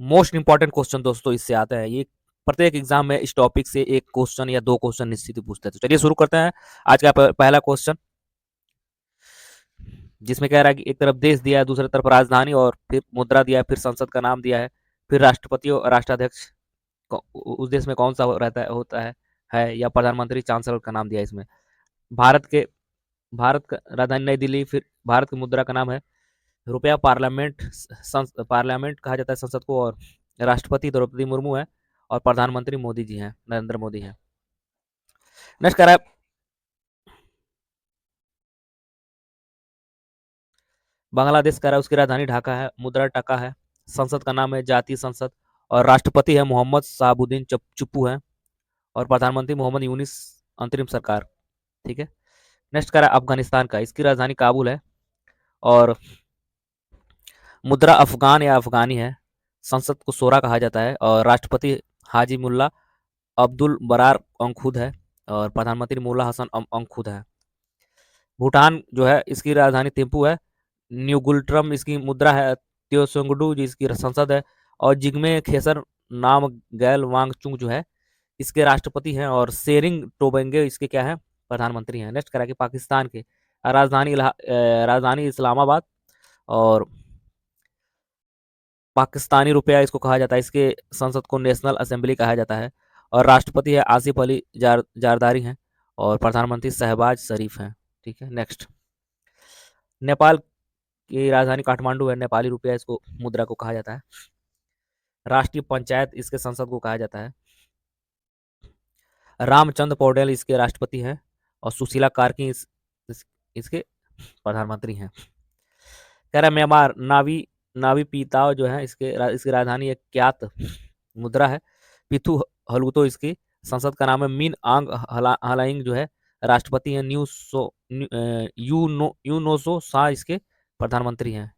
Most important question दोस्तों इससे आता है। ये प्रत्येक एग्जाम में इस टॉपिक से एक क्वेश्चन या दो क्वेश्चन निश्चित ही पूछते हैं। तो चलिए शुरू करते हैं आज का पहला क्वेश्चन, जिसमें कह रहा है कि एक तरफ देश दिया है, दूसरी तरफ राजधानी और फिर मुद्रा दिया है, फिर संसद का नाम दिया है, फिर राष्ट्रपति और राष्ट्राध्यक्ष उस देश में कौन सा रहता है होता है या प्रधानमंत्री चांसलर का नाम दिया है इसमें। भारत के भारत का राजधानी नई दिल्ली, फिर भारत की मुद्रा का नाम है रुपया, पार्लियामेंट कहा जाता है संसद को, और राष्ट्रपति द्रौपदी मुर्मू है और प्रधानमंत्री मोदी जी हैं, नरेंद्र मोदी हैं। नेक्स्ट कह रहा है बांग्लादेश, कह रहा है उसकी राजधानी ढाका है, मुद्रा टका है, संसद का नाम है जातीय संसद और राष्ट्रपति है मोहम्मद शहाबुद्दीन चुप्पू है और प्रधानमंत्री मोहम्मद यूनिस अंतरिम सरकार। ठीक है। नेक्स्ट कह रहा है अफगानिस्तान का, इसकी राजधानी काबुल है और मुद्रा अफगान या अफगानी है, संसद को शोरा कहा जाता है और राष्ट्रपति हाजी मुल्ला अब्दुल बरार अंखुद है और प्रधानमंत्री मुल्ला हसन अंखुद है। भूटान जो है इसकी राजधानी थिम्पू है, न्यूगुल्ट्रम इसकी मुद्रा है, त्योसंगडू जिसकी संसद है और जिग्मे खेसर नाम गैल वांगचुंग जो है इसके राष्ट्रपति हैं और शेरिंग टोबेंगे इसके क्या है, प्रधानमंत्री हैं। नेक्स्ट करा कि पाकिस्तान के राजधानी इस्लामाबाद और पाकिस्तानी रुपया इसको कहा जाता है, इसके संसद को नेशनल असेंबली कहा जाता है और राष्ट्रपति है आसिफ अली जारदारी हैं और प्रधानमंत्री शहबाज शरीफ हैं। ठीक है। नेक्स्ट, नेपाल की राजधानी काठमांडू है, नेपाली रुपया इसको मुद्रा को कहा जाता है। राष्ट्रीय पंचायत इसके संसद को कहा जाता है। रामचंद्र पौडेल इसके राष्ट्रपति हैं और सुशीला कार्की इसके प्रधानमंत्री हैं। कह रहा है म्यांमार, नावी पीताओ जो है इसकी राजधानी एक क्यात मुद्रा है, पिथु हलुतो इसकी संसद का नाम है, मिन आंग हलाइंग जो है राष्ट्रपति हैं, यूनोसो शाह इसके प्रधानमंत्री हैं।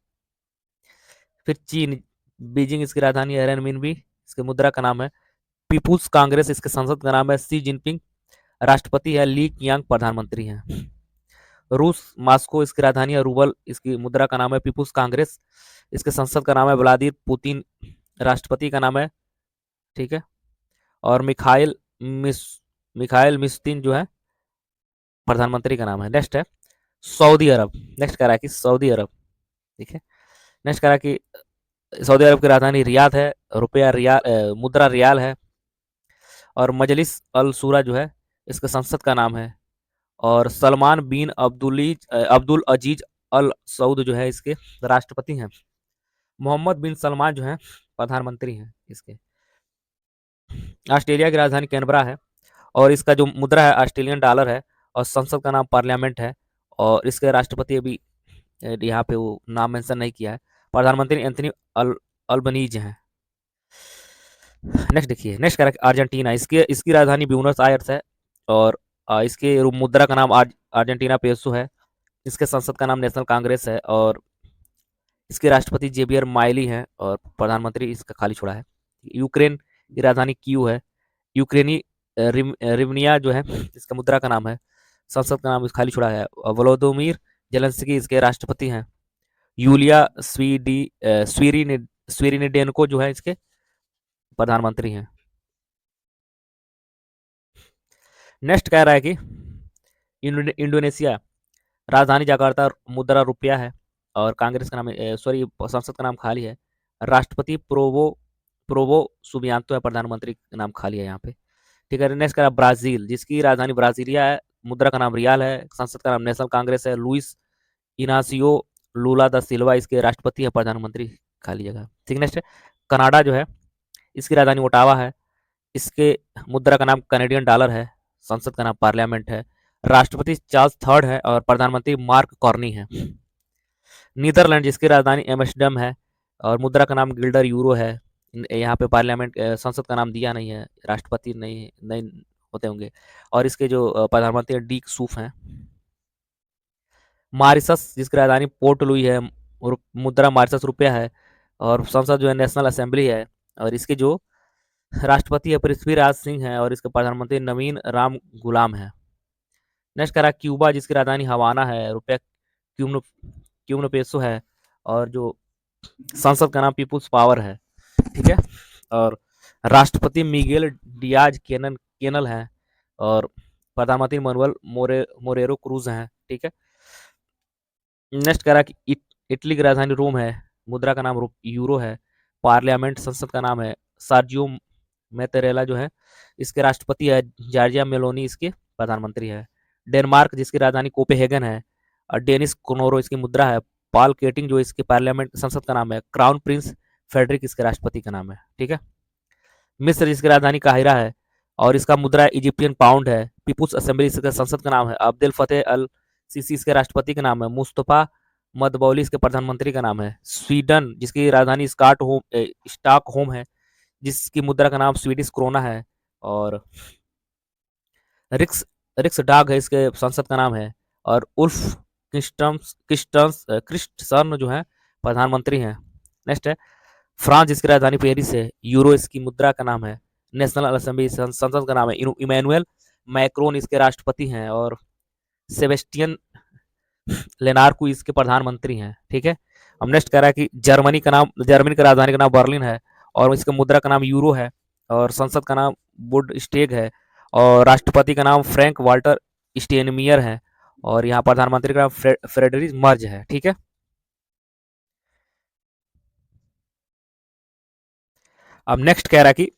फिर चीन, बीजिंग इसकी राजधानी है, रेनमिनबी इसके मुद्रा का नाम है, पीपुल्स कांग्रेस इसके संसद का नाम है, सी जिनपिंग राष्ट्रपति है, ली कियांग प्रधानमंत्री हैं। रूस, मास्को इसकी राजधानी है, रूबल इसकी मुद्रा का नाम है, पीपुल्स कांग्रेस इसके संसद का नाम है, व्लादिमीर पुतिन राष्ट्रपति का नाम है। ठीक है। और मिखाइल मिस्तिन जो है प्रधानमंत्री का नाम है। नेक्स्ट है सऊदी अरब। नेक्स्ट कह रहा है कि सऊदी अरब, ठीक है, नेक्स्ट कह रहा है कि सऊदी अरब की राजधानी रियाद है, रुपया रियाल मुद्रा रियाल है और मजलिस अल सूरा जो है इसके संसद का नाम है और सलमान बिन अब्दुल अजीज अल सऊद जो है इसके राष्ट्रपति हैं। मोहम्मद बिन सलमान जो है प्रधानमंत्री हैं इसके। ऑस्ट्रेलिया की राजधानी कैनबरा है और इसका जो मुद्रा है ऑस्ट्रेलियन डॉलर है और संसद का नाम पार्लियामेंट है और इसके राष्ट्रपति अभी यहाँ पे वो नाम मेंशन नहीं किया है, प्रधानमंत्री एंथनी अल्बनीज हैं। नेक्स्ट देखिए, नेक्स्ट कह रहा है अर्जेंटीना, इसकी राजधानी ब्यूनस आयर्स है और इसके मुद्रा का नाम अर्जेंटीना पेसो है, इसके संसद का नाम नेशनल कांग्रेस है और इसके राष्ट्रपति जेबियर माइली हैं और प्रधानमंत्री इसका खाली छोड़ा है। यूक्रेन की राजधानी कीव है, यूक्रेनी रिवनिया जो है इसका मुद्रा का नाम है, संसद का नाम खाली छोड़ा है। वोलोदोमिर जेलेंस्की इसके राष्ट्रपति हैं। यूलिया स्वीरिनेडेनको जो है इसके प्रधानमंत्री हैं। नेक्स्ट कह रहा है कि इंडोनेशिया, राजधानी जकार्ता, मुद्रा रुपया है और कांग्रेस का नाम सॉरी संसद का नाम खाली है, राष्ट्रपति प्रोवो सुबियांतो है, प्रधानमंत्री का नाम खाली है यहाँ पे। ठीक है। नेक्स्ट कह रहा है ब्राजील, जिसकी राजधानी ब्राजीलिया है, मुद्रा का नाम रियाल है, संसद का नाम नेशनल कांग्रेस है, लुइस इनासियो लूला दा सिल्वा इसके राष्ट्रपति है, प्रधानमंत्री खाली जगह। ठीक। नेक्स्ट है कनाडा जो है इसकी राजधानी ओटावा है, इसके मुद्रा का नाम कैनेडियन डॉलर है, संसद का नाम पार्लियामेंट है, राष्ट्रपति चार्ल्स थर्ड है और प्रधानमंत्री मार्क कॉर्नी है। नीदरलैंड, जिसकी राजधानी एम्स्टर्डम है और मुद्रा का नाम गिल्डर यूरो है, यहाँ पे पार्लियामेंट संसद का नाम दिया नहीं है, राष्ट्रपति नहीं होते होंगे और इसके जो प्रधानमंत्री डीक सूफ हैं। मॉरिशस, जिसकी राजधानी पोर्ट लुई है, मुद्रा मॉरिशस रुपया है और संसद जो है नेशनल असेंबली है और इसके जो राष्ट्रपति है पृथ्वीराज सिंह है और इसके प्रधानमंत्री नवीन राम गुलाम है। नेक्स्ट करा क्यूबा, जिसकी राजधानी हवाना है, रुपया क्यूमनो पेसो है और जो संसद का नाम पीपुल्स पावर है। ठीक है। और राष्ट्रपति मिगेल डियाज केनन केनल हैं, और प्रधानमंत्री मनुअल मोरेरो क्रूज हैं, ठीक है। नेक्स्ट कह रहा है कि इटली की राजधानी रोम है, मुद्रा का नाम यूरो है, पार्लियामेंट संसद का नाम है सार्जियो मैतेरेला जो है इसके राष्ट्रपति है, जॉर्जिया मेलोनी इसके प्रधानमंत्री है। डेनमार्क जिसकी राजधानी कोपेहेगन है, और डेनिस कोनोरो इसकी मुद्रा है, पॉल केटिंग जो इसके पार्लियामेंट संसद का नाम है, क्राउन प्रिंस फेडरिक इसके राष्ट्रपति का नाम है, ठीक है। मिस्र जिसकी राजधानी काहिरा है और इसका मुद्रा इजिप्टियन पाउंड है, पीपुल्स असेंबली इसके संसद का नाम है, अब्देल फतेह अल सीसी इसके राष्ट्रपति का नाम है, मुस्तफा मदबौली इसके प्रधानमंत्री का नाम है। स्वीडन जिसकी राजधानी स्टॉक होम है, जिसकी मुद्रा का नाम स्वीडिश क्रोना है, और रिक्स रिक्स डाग है इसके संसद का नाम है, और उल्फ क्रिस्टसन जो है प्रधानमंत्री हैं। नेक्स्ट है फ्रांस जिसकी राजधानी पेरिस है, यूरो इसकी मुद्रा का नाम है, नेशनल असेंबली संसद का नाम है, इमैनुअल मैक्रोन इसके राष्ट्रपति हैं, और सेबेस्टियन लेनार्कू इसके प्रधानमंत्री हैं, ठीक है। अब नेक्स्ट कह रहा है कि जर्मनी का राजधानी का नाम बर्लिन है, और इसका मुद्रा का नाम यूरो है, और संसद का नाम बुड स्टेग है, और राष्ट्रपति का नाम फ्रैंक वाल्टर स्टेनमियर है, और यहाँ प्रधानमंत्री का नाम फ्रेडरिक मर्ज है, ठीक है। अब नेक्स्ट कह रहा है कि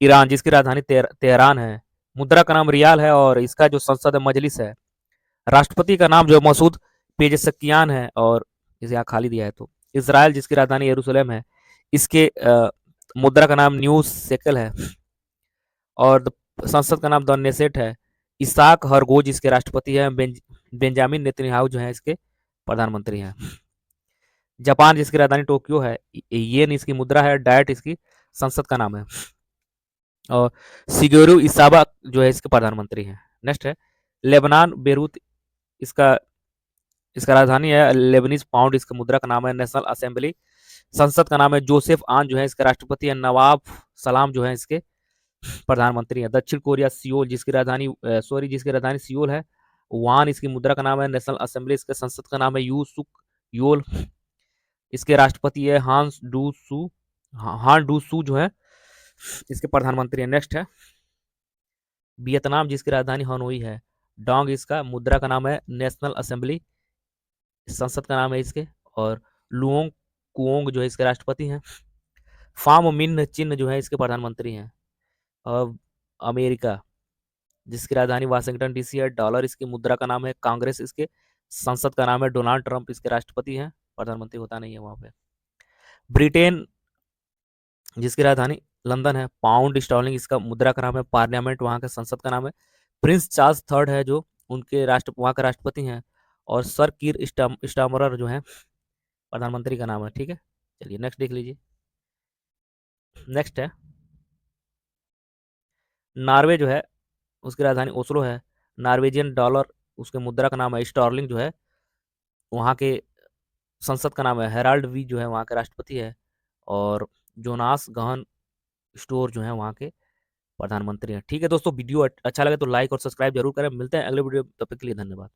ईरान जिसकी राजधानी तेहरान है, मुद्रा का नाम रियाल है, और इसका जो संसद है मजलिस है, राष्ट्रपति का नाम जो मसूद पेजेशकियान है, और इसे यहाँ खाली दिया है। तो इसराइल जिसकी राजधानी यरूशलेम है, इसके मुद्रा का नाम न्यू सेकल है, और संसद का नाम द नेसेट है। इसाक हरगोज इसके राष्ट्रपति हैं, बेंजामिन नेतन्याहू जो है इसके प्रधानमंत्री हैं। जापान जिसकी राजधानी टोक्यो है, येन इसकी मुद्रा है, डायट इसकी संसद का नाम है, और सिगोरू इसाबा जो है इसके प्रधानमंत्री हैं। नेक्स्ट है लेबनान बेरूत इसका इसका राजधानी है, लेबनीज पाउंड इसका मुद्रा का नाम है, नेशनल असेंबली संसद का नाम है, जोसेफ आन जो है इसके राष्ट्रपति है, नवाब सलाम जो है इसके प्रधानमंत्री है। दक्षिण कोरिया जिसकी राजधानी सियोल है, वान इसकी मुद्रा का नाम है, नेशनल असेंबली इसके संसद का नाम है, यू सुक योल इसके राष्ट्रपति है, हान डू सू जो है इसके प्रधानमंत्री है। नेक्स्ट है वियतनाम जिसकी राजधानी हनोई है, डोंग इसका मुद्रा का नाम है, नेशनल असेंबली संसद का नाम है इसके, और लुओंग कुओंग जो है इसके राष्ट्रपति हैं। फाम मिन चिन्ह जो है इसके प्रधानमंत्री हैं। और अमेरिका जिसकी राजधानी वाशिंगटन डीसी है, डॉलर इसकी मुद्रा का नाम है, कांग्रेस इसके संसद का नाम है, डोनाल्ड ट्रंप इसके राष्ट्रपति हैं, प्रधानमंत्री होता नहीं है वहां पे। ब्रिटेन जिसकी राजधानी लंदन है, पाउंड स्टर्लिंग इसका मुद्रा का नाम है, पार्लियामेंट वहां के संसद का नाम है, प्रिंस चार्ल्स थर्ड है जो उनके वहां के राष्ट्रपति हैं, और सर कीर स्टामरर जो है प्रधानमंत्री का नाम है, ठीक है। चलिए नेक्स्ट देख लीजिए। नेक्स्ट है नॉर्वे जो है उसकी राजधानी ओस्लो है, नॉर्वेजियन डॉलर उसके मुद्रा का नाम है, स्टर्लिंग जो है वहाँ के संसद का नाम है, हेराल्ड वी जो है वहाँ के राष्ट्रपति है, और जोनास गहन स्टोर जो है वहाँ के प्रधानमंत्री हैं। ठीक है दोस्तों, वीडियो अच्छा लगे तो लाइक और सब्सक्राइब जरूर करें। मिलते हैं अगले वीडियो, तब तक के लिए धन्यवाद।